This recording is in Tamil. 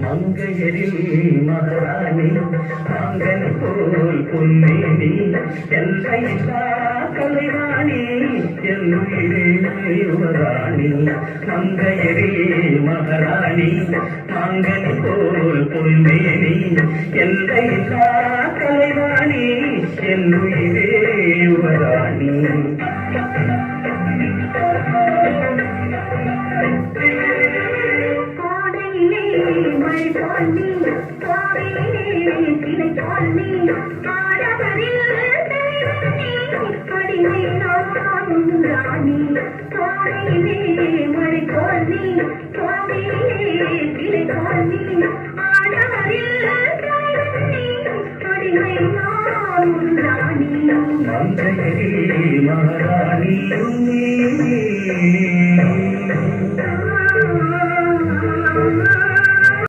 மங்கையரில் மகாராணி மாங்கனி போல் பொன்னேனி எல்லையில்லா கலைவாணி என்னுயிரே யுவராணி மங்கையரில் மகாராணி மாங்கனி போல் பொன்னேனி எல்லையில்லா கலைவாணி என்னுயிரே யுவராணி மழை